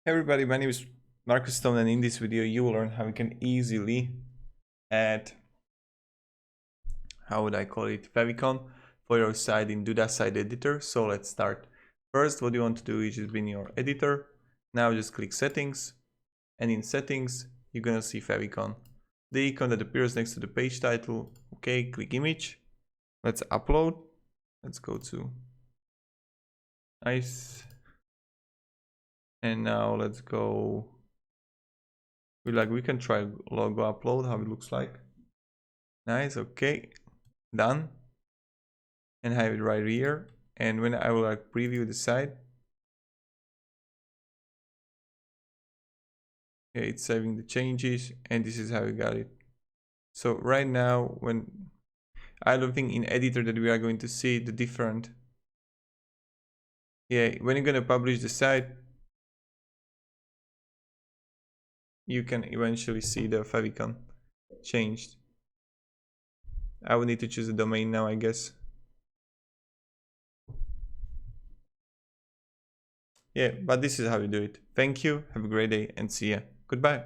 Hey everybody, my name is Marcus Stone, and in this video you will learn how you can easily add, how would I call it, Favicon for your site in Duda site editor. So let's start. First, what you want to do is just be in your editor. Now just click settings, and in settings you're gonna see Favicon, the icon that appears next to the page title. Okay, click image. Let's upload. Let's go to nice. And now let's go. We can try logo upload, how it looks like. Nice. Okay, done. And have it right here. And when I will preview the site, okay, it's saving the changes, and this is how we got it. So right now, when I don't think in editor that we are going to see the different. Yeah, when you're gonna publish the site, you can eventually see the favicon changed. I will need to choose a domain now, I guess. Yeah, but this is how you do it. Thank you, have a great day, and see ya. Goodbye.